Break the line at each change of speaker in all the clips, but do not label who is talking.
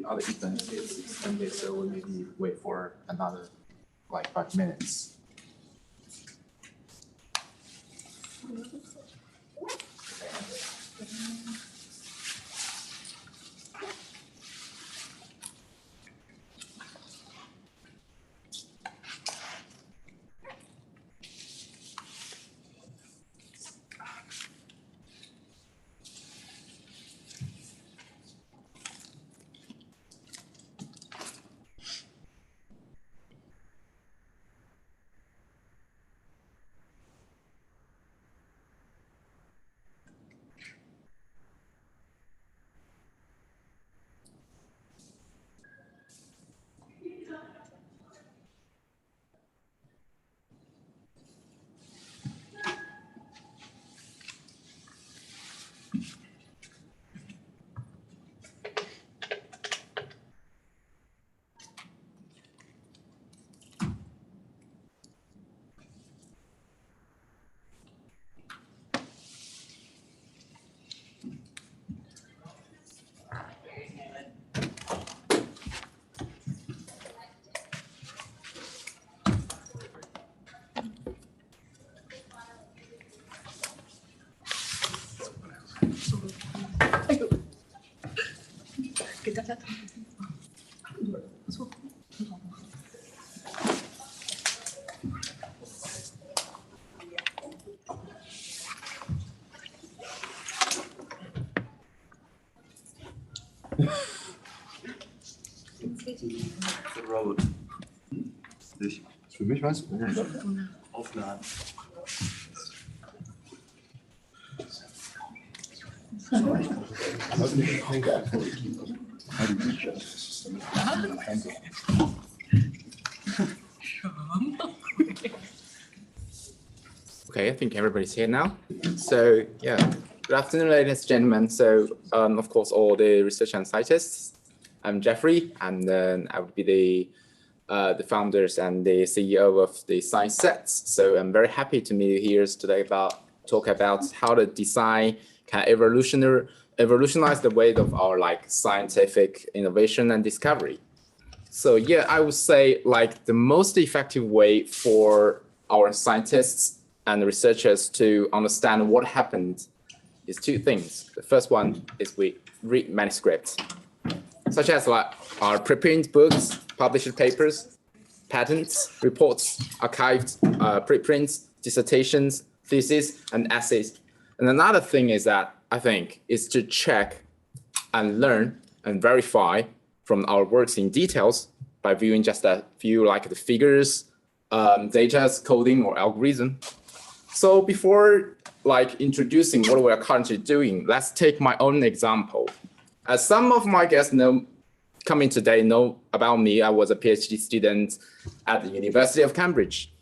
other event is extended, so we maybe wait for another like 5 minutes.
The road. Für mich war es Aufladen.
Okay, I think everybody's here now. So yeah, good afternoon, ladies and gentlemen. So of course, all the research and scientists. I'm Jeffrey, and I would be the founders and the CEO of the Science Sets. So I'm very happy to meet you here today talk about how the design can evolutionize the way of our scientific innovation and discovery. So yeah, I would say the most effective way for our scientists and researchers to understand what happened is two things. The first one is we read manuscripts, such as our preprint books, published papers, patents, reports, archived preprints, dissertations, theses, and essays. And another thing is that I think is to check and learn and verify from our works in details by viewing just a few the figures, data, coding, or algorithm. So before introducing what we are currently doing, let's take my own example. As some of my guests coming today know about me, I was a PhD student at the University of Cambridge.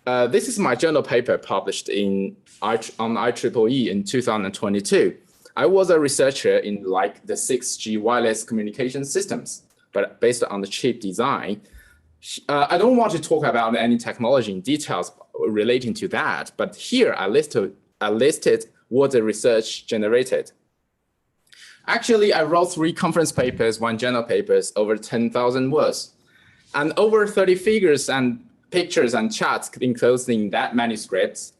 This is my journal paper published on IEEE in 2022. I was a researcher in the 6G wireless communication systems, but based on the chip design. I don't want to talk about any technology in details relating to that, but here I listed what the research generated. Actually, I wrote 3 conference papers, 1 journal papers, over 10,000 words, and over 30 figures and pictures and charts enclosed in that manuscript,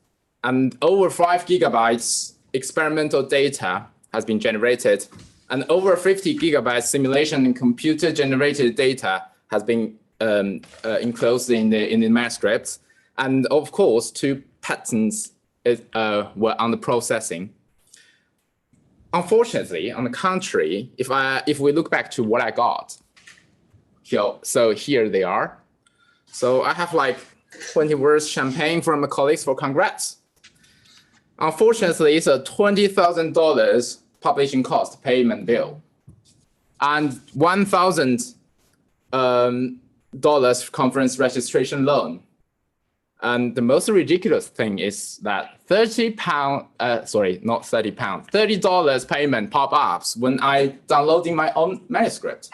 and over 5 gigabytes experimental data has been generated, and over 50 gigabytes simulation and computer-generated data has been enclosed in the manuscript, and of course, 2 patents were under processing. Unfortunately, on the contrary, if we look back to what I got, so here they are. So I have 20 words champagne from my colleagues for congrats. Unfortunately, it's a $20,000 publishing cost payment bill and $1,000 conference registration loan. And the most ridiculous thing is that $30 payment pop-ups when I downloading my own manuscript.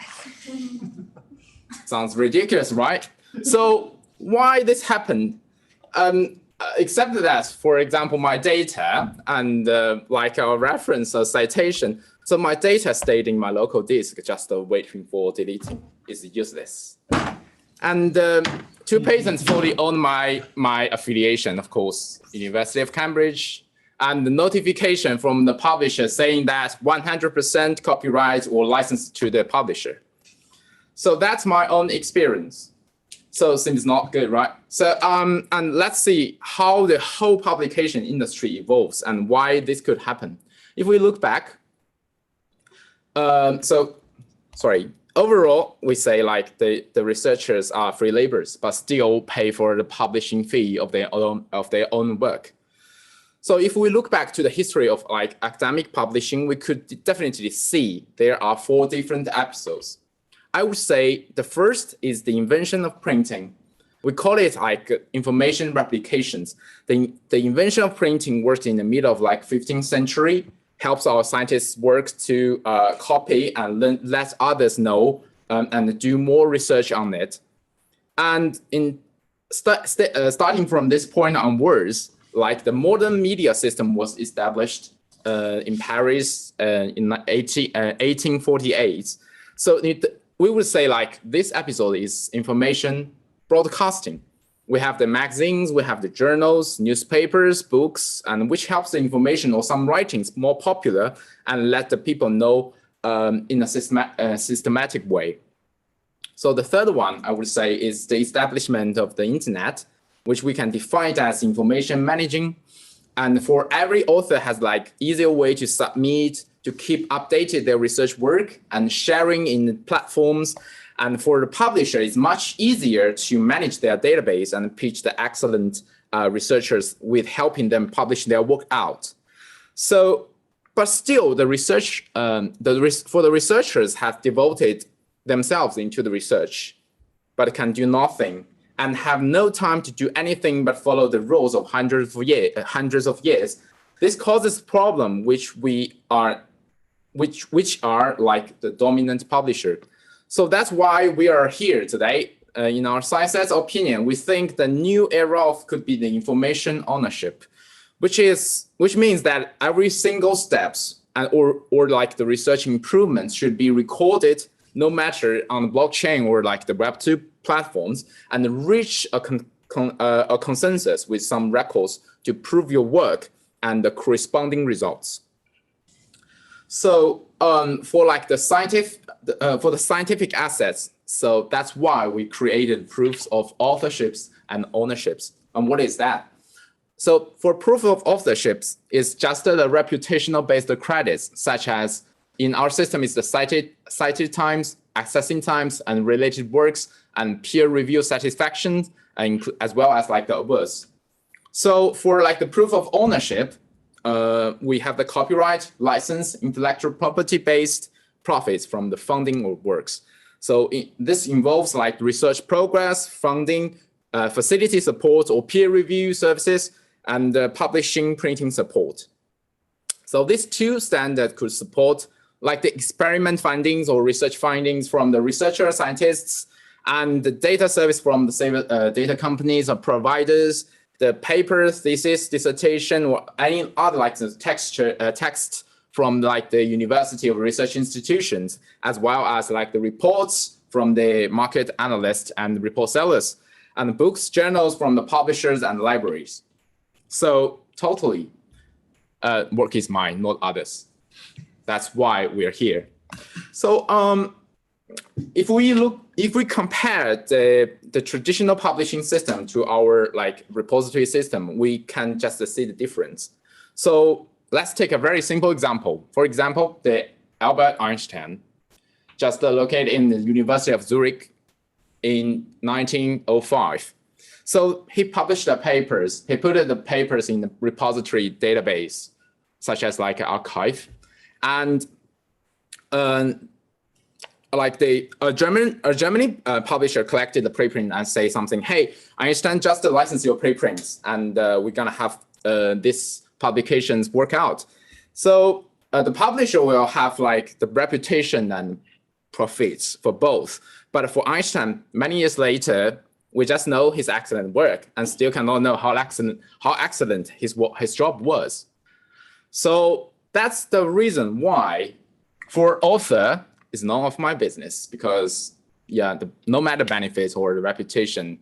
Sounds ridiculous, right? So why this happened? except that, for example, my data and like our reference or citation, so my data stayed in my local disk, just waiting for deleting is useless. And two patents fully own my affiliation, of course, University of Cambridge, and the notification from the publisher saying that 100% copyright or license to the publisher. So that's my own experience. So seems not good, right? So and let's see how the whole publication industry evolves and why this could happen. If we look back, overall, we say like the researchers are free laborers, but still pay for the publishing fee of their own work. So if we look back to the history of like academic publishing, we could definitely see there are 4 different episodes. I would say the first is the invention of printing. We call it like information replications. The invention of printing worked in the middle of like 15th century, helps our scientists work to copy and let others know and do more research on it. And starting from this point onwards, like the modern media system was established in Paris in 1848. So we would say like this episode is information broadcasting. We have the magazines, we have the journals, newspapers, books, and which helps the information or some writings more popular and let the people know in a systematic way. So the third one I would say is the establishment of the internet, which we can define as information managing. And for every author has like easier way to submit, to keep updated their research work and sharing in platforms. And for the publisher, it's much easier to manage their database and pitch the excellent researchers with helping them publish their work out. So, but still the research, for the researchers have devoted themselves into the research, but can do nothing and have no time to do anything but follow the rules of hundreds of years. This causes problem which are like the dominant publisher. So that's why we are here today. In our science's opinion, we think the new era could be the information ownership, which means that every single steps or like the research improvements should be recorded, no matter on the blockchain or like the Web2 platforms, and reach a consensus with some records to prove your work and the corresponding results. So for like the scientific assets, so that's why we created proofs of authorships and ownerships. And what is that? So for proof of authorships, it's just the reputational based credits, such as in our system is the cited times, accessing times, and related works, and peer review satisfaction, as well as like the awards. So for like the proof of ownership, we have the copyright, license, intellectual property-based profits from the funding of works. So this involves like research progress, funding, facility support or peer review services, and publishing, printing support. So these 2 standards could support like the experiment findings or research findings from the researcher scientists, and the data service from the data companies or providers, the paper, thesis, dissertation, or any other like the text from like the university or research institutions, as well as like the reports from the market analysts and report sellers, and books, journals from the publishers and libraries. So totally, work is mine, not others. That's why we're here. So if we compare the traditional publishing system to our like repository system, we can just see the difference. So let's take a very simple example. For example, the Albert Einstein, just located in the University of Zurich in 1905. So he published the papers. He put the papers in the repository database, such as like an archive, and like a Germany publisher collected the preprint and say something, hey, Einstein just license your preprints and we're gonna have this publications work out. So the publisher will have like the reputation and profits for both. But for Einstein, many years later, We just know his excellent work and still cannot know how excellent his job was. So that's the reason why for author is none of my business, because yeah, no matter benefits or the reputation,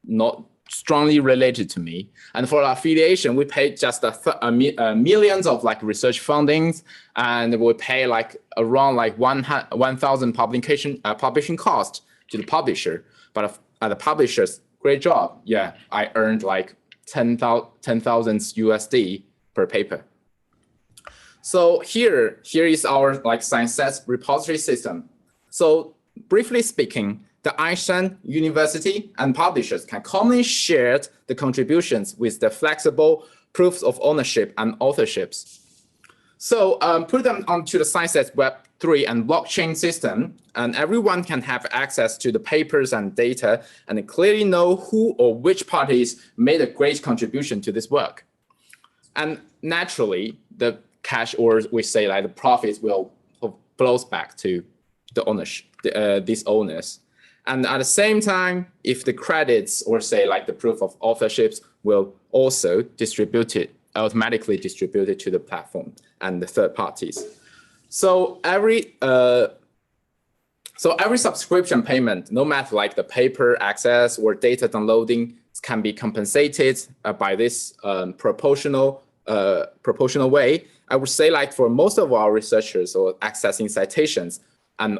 not strongly related to me. And for affiliation, we pay just millions of like research fundings, and we pay like around like 1,000 publishing cost to the publisher. But the publisher's great job, yeah, I earned like 10,000 USD per paper. So here is our like science repository system. So briefly speaking, the Einstein University and publishers can commonly share the contributions with the flexible proofs of ownership and authorships. So put them onto the Science Web3 and blockchain system, and everyone can have access to the papers and data and clearly know who or which parties made a great contribution to this work. And naturally, the cash, or we say like the profits, will flows back to the ownership, these owners. And at the same time, if the credits or say like the proof of authorships will also automatically distributed to the platform and the third parties. So every subscription payment, no matter like the paper access or data downloading, can be compensated by this proportional way. I would say like for most of our researchers or accessing citations and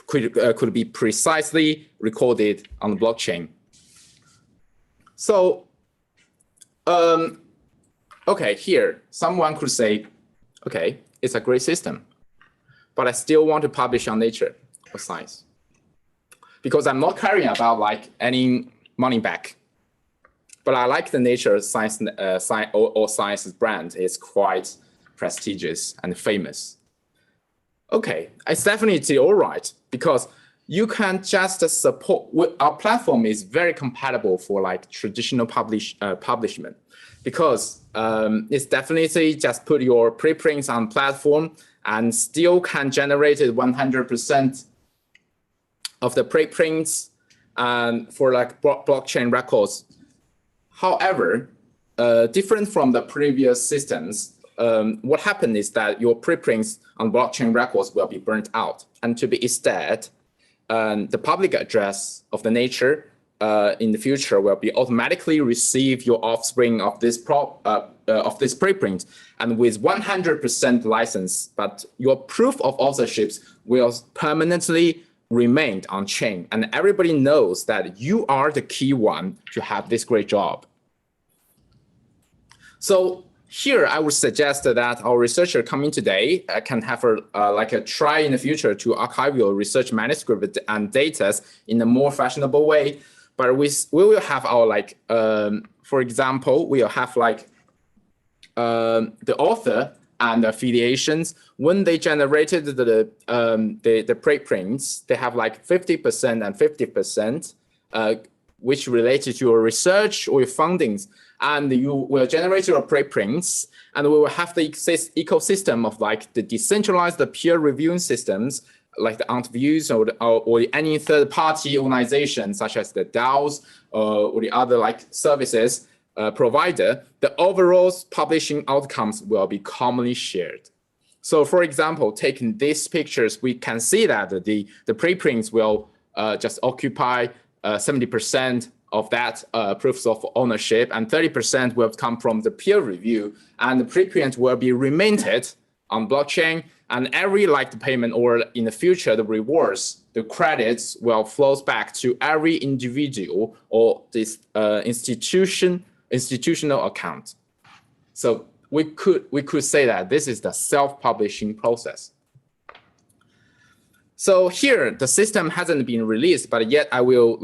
could be precisely recorded on the blockchain. So, okay, here, someone could say, okay, it's a great system, but I still want to publish on Nature or Science because I'm not caring about like any money back. But I like the Nature Science or Science brand. It's quite prestigious and famous. Okay, it's definitely all right because you can just support. Our platform is very compatible for like traditional publishment because it's definitely just put your preprints on platform and still can generate 100% of the preprints for like blockchain records. However, different from the previous systems, what happened is that your preprints on blockchain records will be burnt out. And to be instead, the public address of the Nature in the future will be automatically receive your offspring of this preprint and with 100% license, but your proof of authorships will permanently remain on chain. And everybody knows that you are the key one to have this great job. So here, I would suggest that our researcher coming today can have a try in the future to archive your research manuscript and data in a more fashionable way. But we will have our like, for example, we'll have like the author and affiliations. When they generated the preprints, they have like 50% and 50%, which related to your research or your fundings. And you will generate your preprints, and we will have the ecosystem of like the decentralized peer reviewing systems, like the interviews or any third-party organizations such as the DAOs or the other like services provider. The overall publishing outcomes will be commonly shared. So, for example, taking these pictures, we can see that the preprints will just occupy 70% of that proofs of ownership, and 30% will come from the peer review, and the preprint will be remained on blockchain, and every like the payment or in the future, the rewards, the credits will flows back to every individual or this institutional account. So we could say that this is the self-publishing process. So here, the system hasn't been released, but yet I will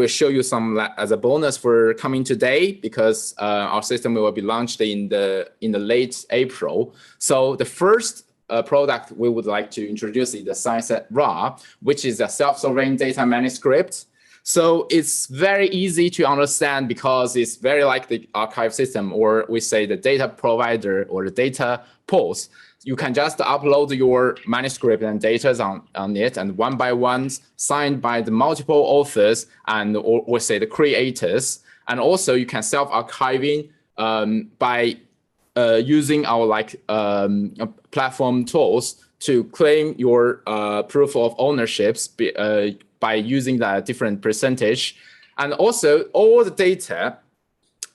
show you some as a bonus for coming today because our system will be launched in the late April. So the first product we would like to introduce is the Science Raw, which is a self-sovereign data manuscript. So it's very easy to understand because it's very like the archive system, or we say the data provider or the data pools. You can just upload your manuscript and data on it, and one by one signed by the multiple authors and or we say the creators. And also you can self-archiving by using our platform tools to claim your proof of ownerships by using the different percentage. And also all the data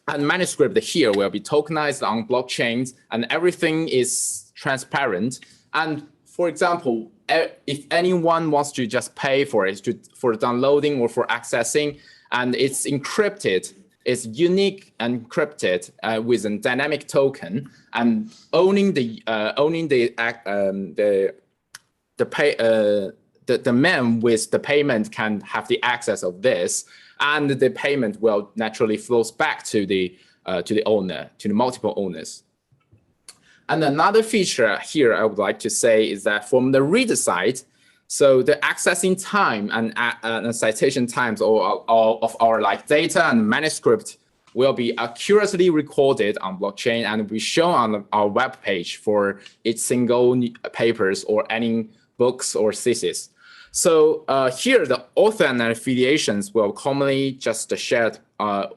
and manuscript here will be tokenized on blockchains, and everything is transparent. And for example, if anyone wants to just pay for it, for downloading or for accessing, and it's encrypted, it's unique encrypted with a dynamic token, and owning the man with the payment can have the access of this, and the payment will naturally flows back to the owner, to the multiple owners. And another feature here I would like to say is that from the reader side, so the accessing time and citation times of our data and manuscript will be accurately recorded on blockchain and be shown on our web page for each single papers or any books or thesis. So here the author and affiliations will commonly just shared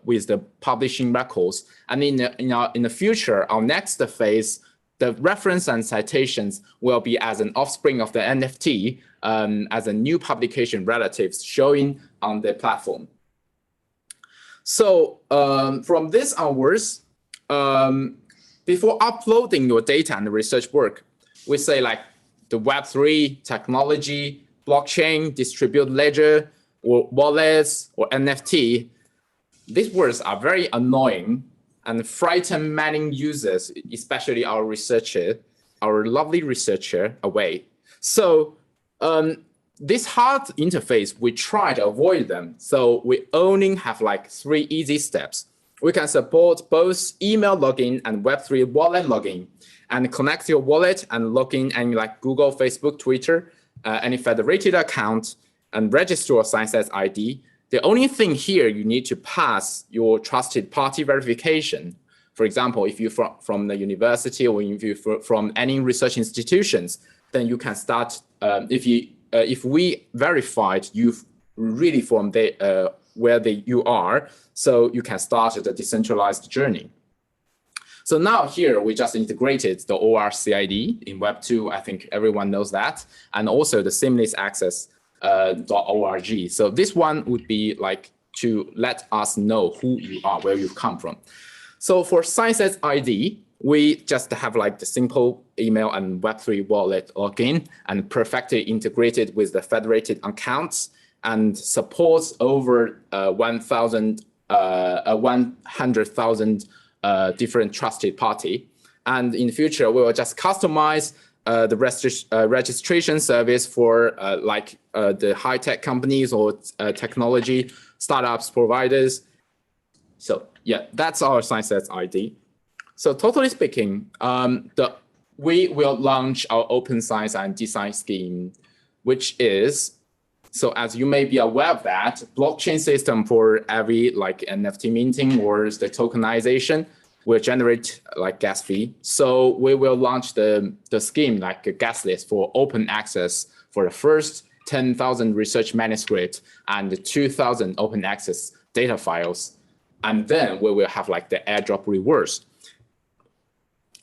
with the publishing records. And in the future, our next phase, the reference and citations will be as an offspring of the NFT, as a new publication relatives showing on the platform. So from this onwards, before uploading your data and research work, we say like the Web3 technology, blockchain, distributed ledger, or wallets, or NFT, these words are very annoying and frighten many users, especially our researcher, our lovely researcher, away. So this hard interface, we try to avoid them. So we only have like 3 easy steps. We can support both email login and Web3 wallet login, and connect your wallet and log in any like Google, Facebook, Twitter, any federated account, and register your ScienceS ID. The only thing here, you need to pass your trusted party verification. For example, if you're from the university or if you're from any research institutions, then you can start, if we verified you really from where you are, so you can start the decentralized journey. So now here, we just integrated the ORCID in Web2. I think everyone knows that. And also the seamless access .org. So this one would be like to let us know who you are, where you've come from. So for ScienceS ID, we just have like the simple email and Web3 wallet login and perfectly integrated with the federated accounts and supports over 100,000 different trusted party. And in the future, we will just customize the registration service for the high-tech companies or technology startups providers. So yeah, that's our ScienceS ID. So totally speaking, we will launch our open science and design scheme, which is, so as you may be aware of that, blockchain system for every like NFT minting or the tokenization will generate like gas fee. So we will launch the scheme like a gas list for open access for the first 10,000 research manuscript and 2,000 open access data files. And then we will have like the airdrop rewards.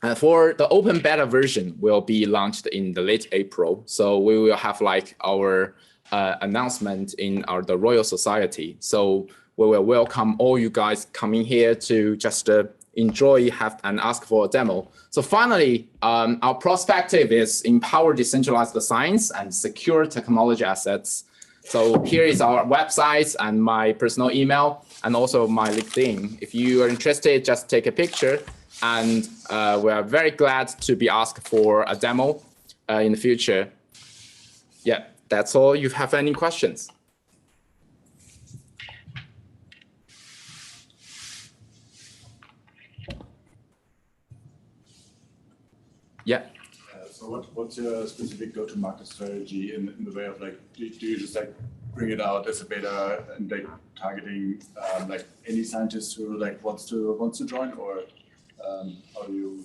And for the open beta version will be launched in the late April. So we will have like our announcement in the Royal Society. So we will welcome all you guys coming here to just enjoy, and ask for a demo. So finally, our perspective is empower decentralized science and secure technology assets. So here is our website and my personal email and also my LinkedIn. If you are interested, just take a picture. And we are very glad to be asked for a demo in the future. Yeah, that's all. You have any questions? Yeah.
So what's your specific go-to-market strategy in the way of like, do you just like
bring it out as a beta and like targeting like any scientist who like wants to join, or how do you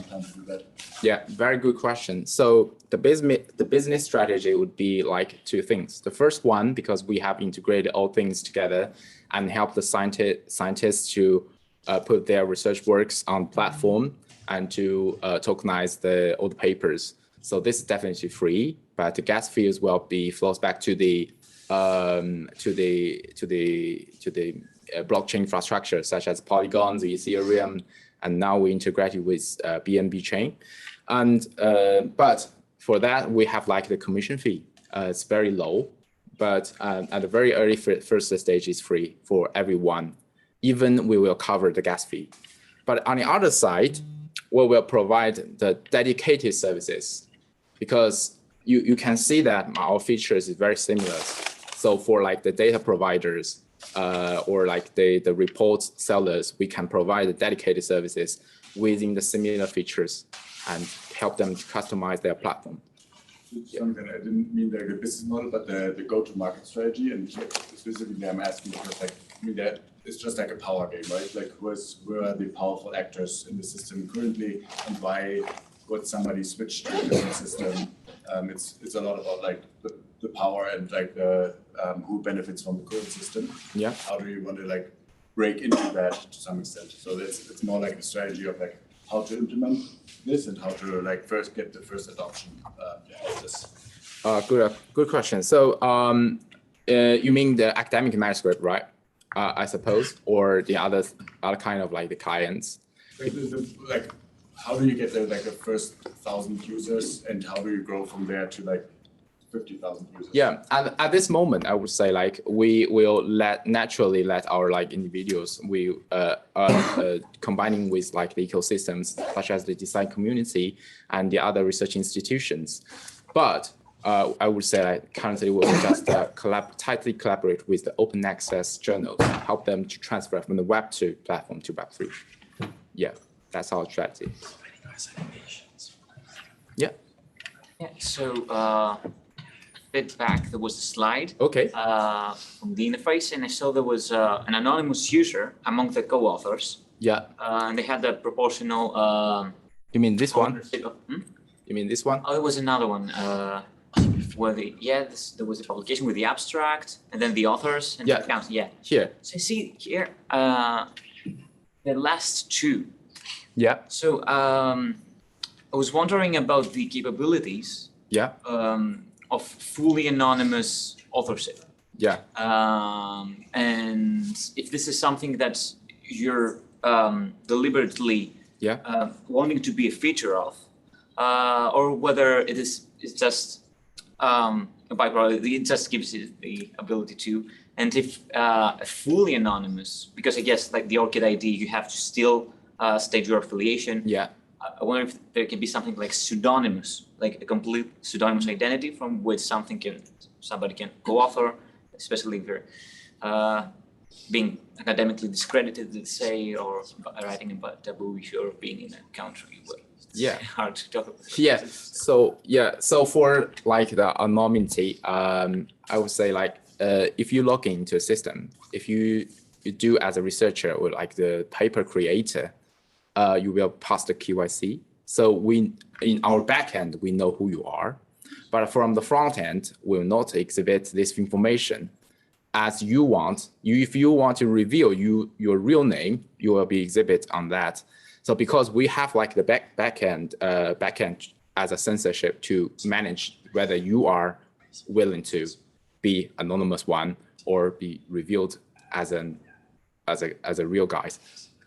plan to do that?
Yeah, very good question. So the business strategy would be like two things. The first one, because we have integrated all things together and help the scientists to put their research works on platform and to tokenize all the papers. So this is definitely free, but the gas fees will be flows back to the blockchain infrastructure such as Polygon, the Ethereum, and now we integrate it with BNB chain. And but for that we have like the commission fee. It's very low, but at the very early first stage is free for everyone. Even we will cover the gas fee. But on the other side, we will provide the dedicated services, because you can see that our features is very similar. So for like the data providers or like the report sellers, we can provide the dedicated services within the similar features and help them to customize their platform.
Something I didn't mean like the business model, but the go-to-market strategy. And specifically, I'm asking because like I mean that it's just like a power game, right? Like where are the powerful actors in the system currently, and why would somebody switch to a different system? It's a lot about like the power and like the who benefits from the current system.
Yeah.
How do you want to like break into that to some extent? So it's more like a strategy of like how to implement this and how to like first get the first adoption of this.
Good question. So you mean the academic manuscript, right? I suppose, or the other kind of like the clients.
Like how do you get there like the first 1,000 users, and how do you grow from there to like 50,000 users? Yeah,
at this moment, I would say like we will naturally let our like individuals combining with like the ecosystems such as the design community and the other research institutions. But I would say like currently we will just tightly collaborate with the open access journals, help them to transfer from the Web 2 platform to Web 3. Yeah, that's our strategy. Yeah.
Yeah. So bit back, there was a slide
Okay.
from the interface, and I saw there was an anonymous user among the co-authors.
Yeah.
And they had the proportional.
You mean this one?
Hmm?
You mean this one?
Oh, there was another one where there was a publication with the abstract and then the authors and
Yeah.
the accounts. Yeah.
Here.
So I see here the last two.
Yeah.
So I was wondering about the capabilities.
Yeah.
Of fully anonymous authorship.
Yeah.
And if this is something that you're deliberately wanting to be a feature of, or whether it's just a byproduct, it just gives it the ability to. And if fully anonymous, because I guess like the ORCID ID, you have to still state your affiliation.
Yeah.
I wonder if there can be something like pseudonymous, like a complete pseudonymous identity from which somebody can co-author, especially if you're being academically discredited, let's say, or writing about taboo issue or being in a country where it's hard to talk about.
Yeah. So for like the anonymity, I would say like if you log into a system, if you do as a researcher or like the paper creator, you will pass the KYC. So in our backend, we know who you are, but from the front end, we will not exhibit this information as you want. If you want to reveal your real name, you will be exhibit on that. So because we have like the backend as a censorship to manage whether you are willing to be anonymous one or be revealed as a real guy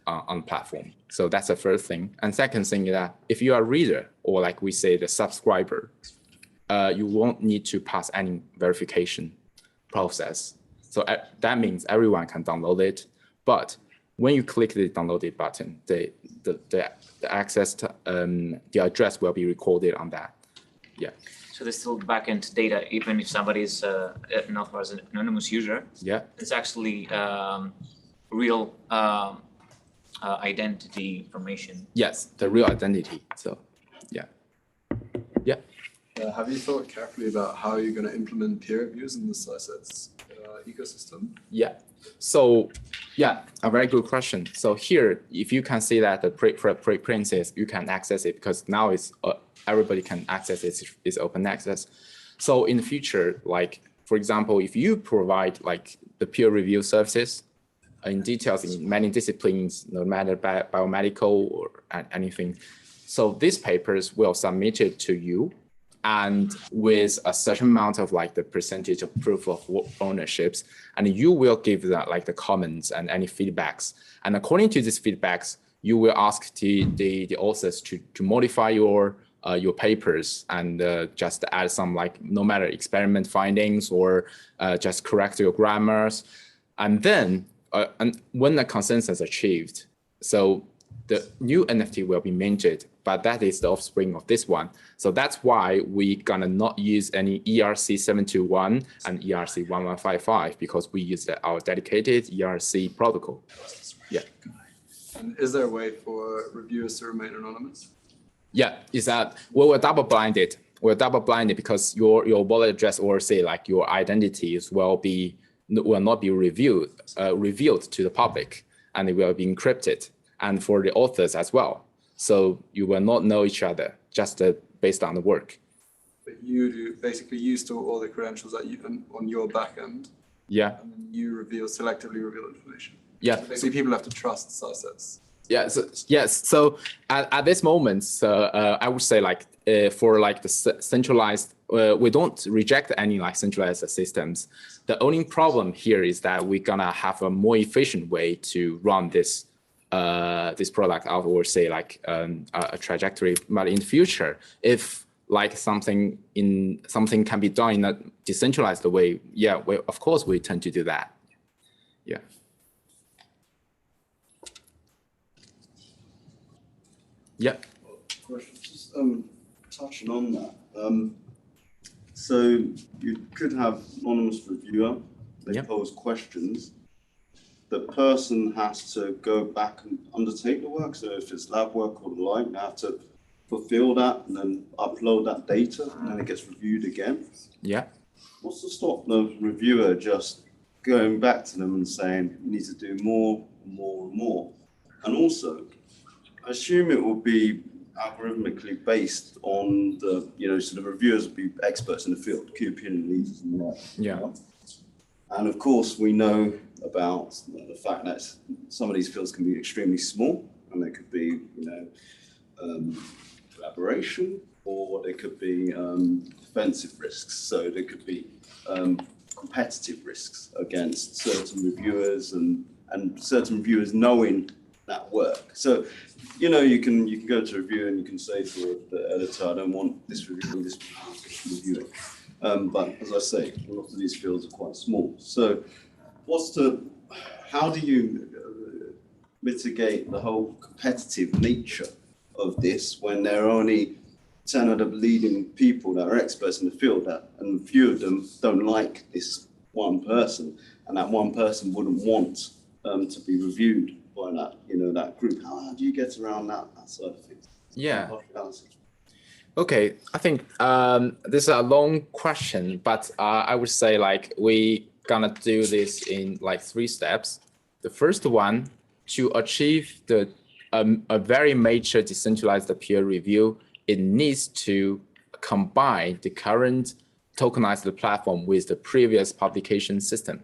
on platform. So that's the first thing. And second thing is that if you are a reader or like we say the subscriber, you won't need to pass any verification process. So that means everyone can download it. But when you click the download it button, the access to the address will be recorded on that. Yeah.
So there's still backend data, even if somebody is not as an anonymous user.
Yeah.
It's actually real identity information.
Yes, the real identity. So, yeah.
Have you thought carefully about how you're going to implement peer reviews in the SciSets ecosystem?
Yeah. So, yeah, a very good question. So here, if you can see that the preprints, you can access it because now it's everybody can access it. It's open access. So in the future, like for example, if you provide like the peer review services in details in many disciplines, no matter biomedical or anything, so these papers will submit it to you, and with a certain amount of like the percentage of proof of ownerships, and you will give that like the comments and any feedbacks. And according to these feedbacks, you will ask the authors to modify your papers and just add some like no matter experiment findings or just correct your grammars. And then and when the consensus achieved, so the new NFT will be minted, but that is the offspring of this one. So that's why we gonna not use any ERC 721 and ERC 1155 because we use our dedicated ERC protocol. Yeah.
And is there a way for reviewers to remain anonymous?
Yeah, is that we're double blinded. We're double blinded because your wallet address or say like your identities will not be revealed to the public, and it will be encrypted, and for the authors as well. So you will not know each other just based on the work.
But you do basically you store all the credentials that you on your back end.
Yeah.
And then you selectively reveal information.
Yeah.
So basically, people have to trust SciSets.
Yeah. So, yes. So at this moment, I would say like for like the centralized, we don't reject any like centralized systems. The only problem here is that we're gonna have a more efficient way to run this product out, or say like a trajectory. But in the future, if like something can be done in a decentralized way, yeah, of course we tend to do that. Yeah. Yeah.
Question, just touching on that. So you could have anonymous reviewer, they pose questions. The person has to go back and undertake the work. So if it's lab work or the like, they have to fulfill that and then upload that data, and then it gets reviewed again.
Yeah.
What's to stop the reviewer just going back to them and saying, you need to do more, more, and more? And also, I assume it will be algorithmically based on the, so the reviewers will be experts in the field, key opinion leaders and the like.
Yeah.
And of course, we know about the fact that some of these fields can be extremely small, and there could be, collaboration, or there could be defensive risks. So there could be competitive risks against certain reviewers and certain reviewers knowing that work. So, you can go to a review and you can say to the editor, I don't want this review, this review. But as I say, a lot of these fields are quite small. So how do you mitigate the whole competitive nature of this when there are only 10 of the leading people that are experts in the field, and a few of them don't like this one person, and that one person wouldn't want to be reviewed by that, that group? How do you get around that side of things?
Yeah. Okay, I think this is a long question, but I would say like we gonna do this in like 3 steps. The first one, to achieve a very major decentralized peer review, it needs to combine the current tokenized platform with the previous publication system.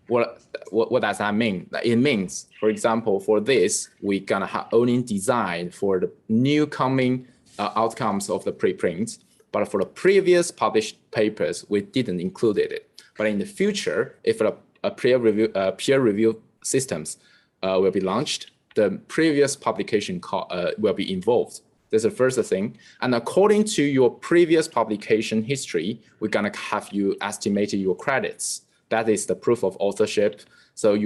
What does that mean? It means, for example, for this, we're gonna have only design for the new coming outcomes of the preprint, but for the previous published papers, we didn't include it. But in the future, if a peer review systems will be launched, the previous publication will be involved. That's the first thing. And according to your previous publication history, we're gonna have you estimate your credits. That is the proof of authorship. So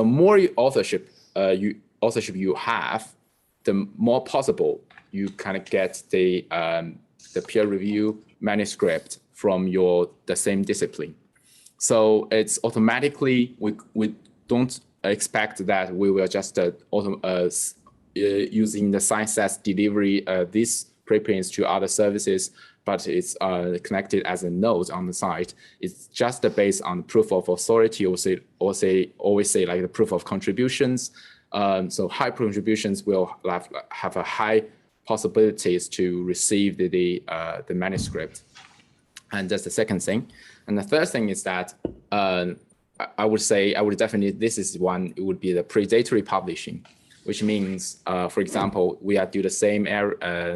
more authorship you have, the more possible you kind of get the peer review manuscript from the same discipline. So it's automatically, we don't expect that we will just using the SciSets delivery these preprints to other services, but it's connected as a node on the site. It's just based on proof of authority, or always say like the proof of contributions. So high contributions will have a high possibilities to receive the manuscript. And that's the second thing. And the third thing is that I would definitely, this is one, it would be the predatory publishing, which means, for example, we are do the same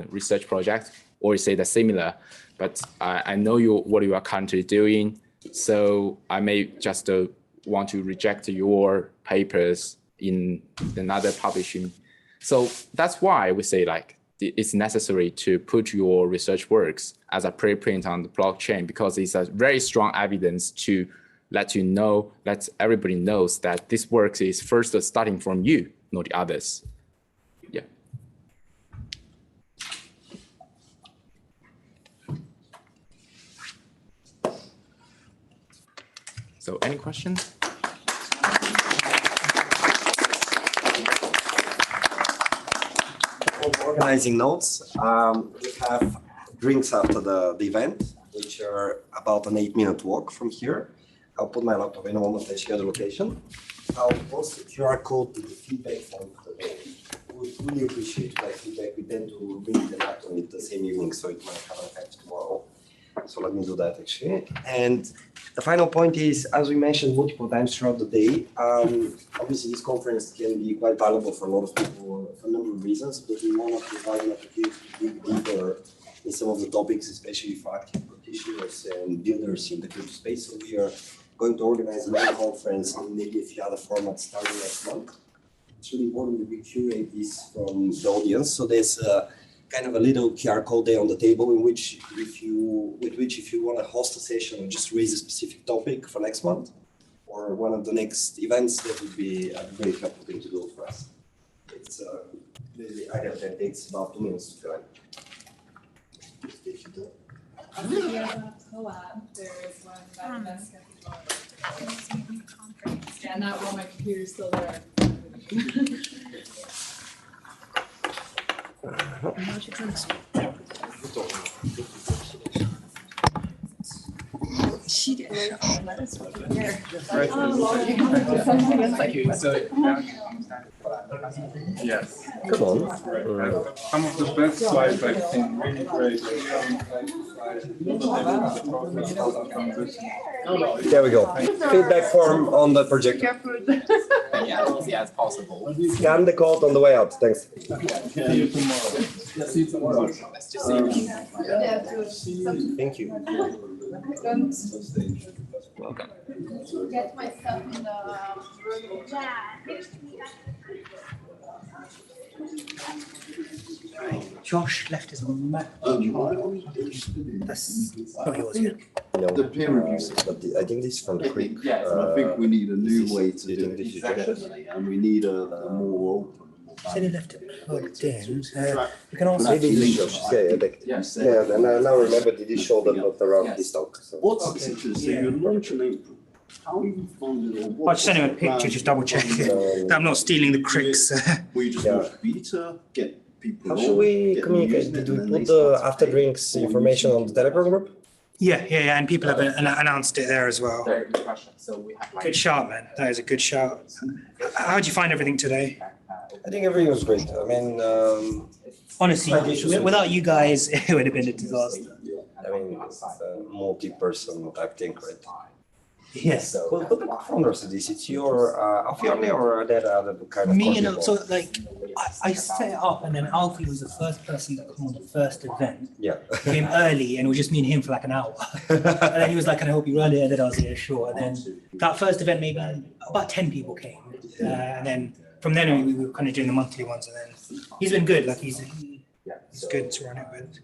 research project, or say the similar, but I know what you are currently doing, so I may just want to reject your papers in another publishing. So that's why we say like it's necessary to put your research works as a preprint on the blockchain, because it's a very strong evidence to let everybody knows that this work is first starting from you, not the others. Yeah. So any questions?
Organizing notes. We have drinks after the event, which are about an 8-minute walk from here. I'll put my laptop in a moment and share the location. I'll post the QR code to the feedback form today. We would really appreciate that feedback. We tend to read the laptop on it the same evening, so it might have an effect tomorrow. So let me do that actually. And the final point is, as we mentioned multiple times throughout the day, obviously this conference can be quite valuable for a lot of people for a number of reasons, but we want to provide an opportunity to dig deeper in some of the topics, especially for active practitioners and builders in the crypto space. So we are going to organize another conference and maybe a few other formats starting next month. It's really important that we curate this from the audience. So there's kind of a little QR code there on the table with which if you want to host a session or just raise a specific topic for next month or one of the next events, that would be a very helpful thing to do for us. It's the idea that takes about 2 minutes to fill in.
Co-op, there is one by the best yeah, not while my computer's still there. She did. Let us here.
Thank you. So,
Yes.
Come on.
Some of the best slides, I think, really great.
There we go. Feedback form on the projector.
yeah, as easy as possible.
Scan the code on the way out. Thanks.
See you tomorrow.
See you tomorrow. Let's just see.
Thank you.
Welcome.
Get myself in the room.
Josh left his map. That's not yours, yeah.
No,
The peer review system.
but I think this is from the Creek.
I think we need a new way to
you
do
think this is
it,
Josh's?
definitely, and we need a more open.
Said he left it plugged in. You can also.
Maybe this is Josh's. Yeah, I think. Yeah, and I now remember did he show them not around this talk. So.
What's the situation?
Yeah.
You're launching April. How are you funded or what?
I'll just send him a picture, just double check that I'm not stealing the cricks.
We just
Yeah.
launch beta, get people.
How
on,
should we
get them
communicate?
using it,
Did
and
we
then
put
they
the
start
after
to
drinks
pay.
information on the Telegram group?
Yeah, and people have announced it there as well.
Very good question. So we have like
Good shout, man. That is a good shout. How'd you find everything today?
I think everything was great. I mean,
Honestly, without you guys, it would have been a disaster.
it's a multi-person type thing, right?
Yes.
Well, who the co-founders of this? It's your Alfie only, or are there other kind of?
Me and
contributors?
so like I set it up, and then Alfie was the first person to come on the first event.
Yeah.
Came early, and it was just me and him for like an hour. And then he was like, "Can I help you run it?" And then I was like, "Yeah, sure." And then that first event, maybe about 10 people came, and then from then we were kind of doing the monthly ones. And then he's been good. Like he's good to run it with.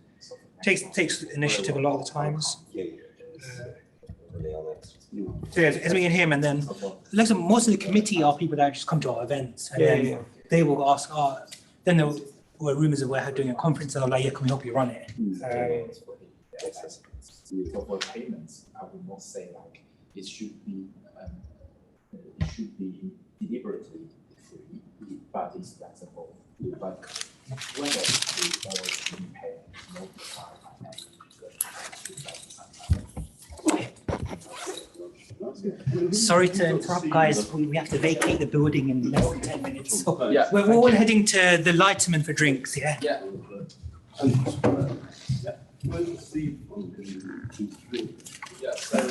Takes initiative a lot of the times.
Really on it.
So yeah, it's me and him, and then like most of the committee are people that just come to our events, and then they will ask. Then there were rumors of we're doing a conference, and I'm like, "Yeah, can we help you run it?"
So for payments, I would not say like it should be deliberately free, but it's flexible. But whether we always pay notify
Sorry to interrupt, guys. We have to vacate the building in less than 10 minutes. So
Yeah,
we're all heading to the Leiterman for drinks, yeah?
Yeah. Yeah, so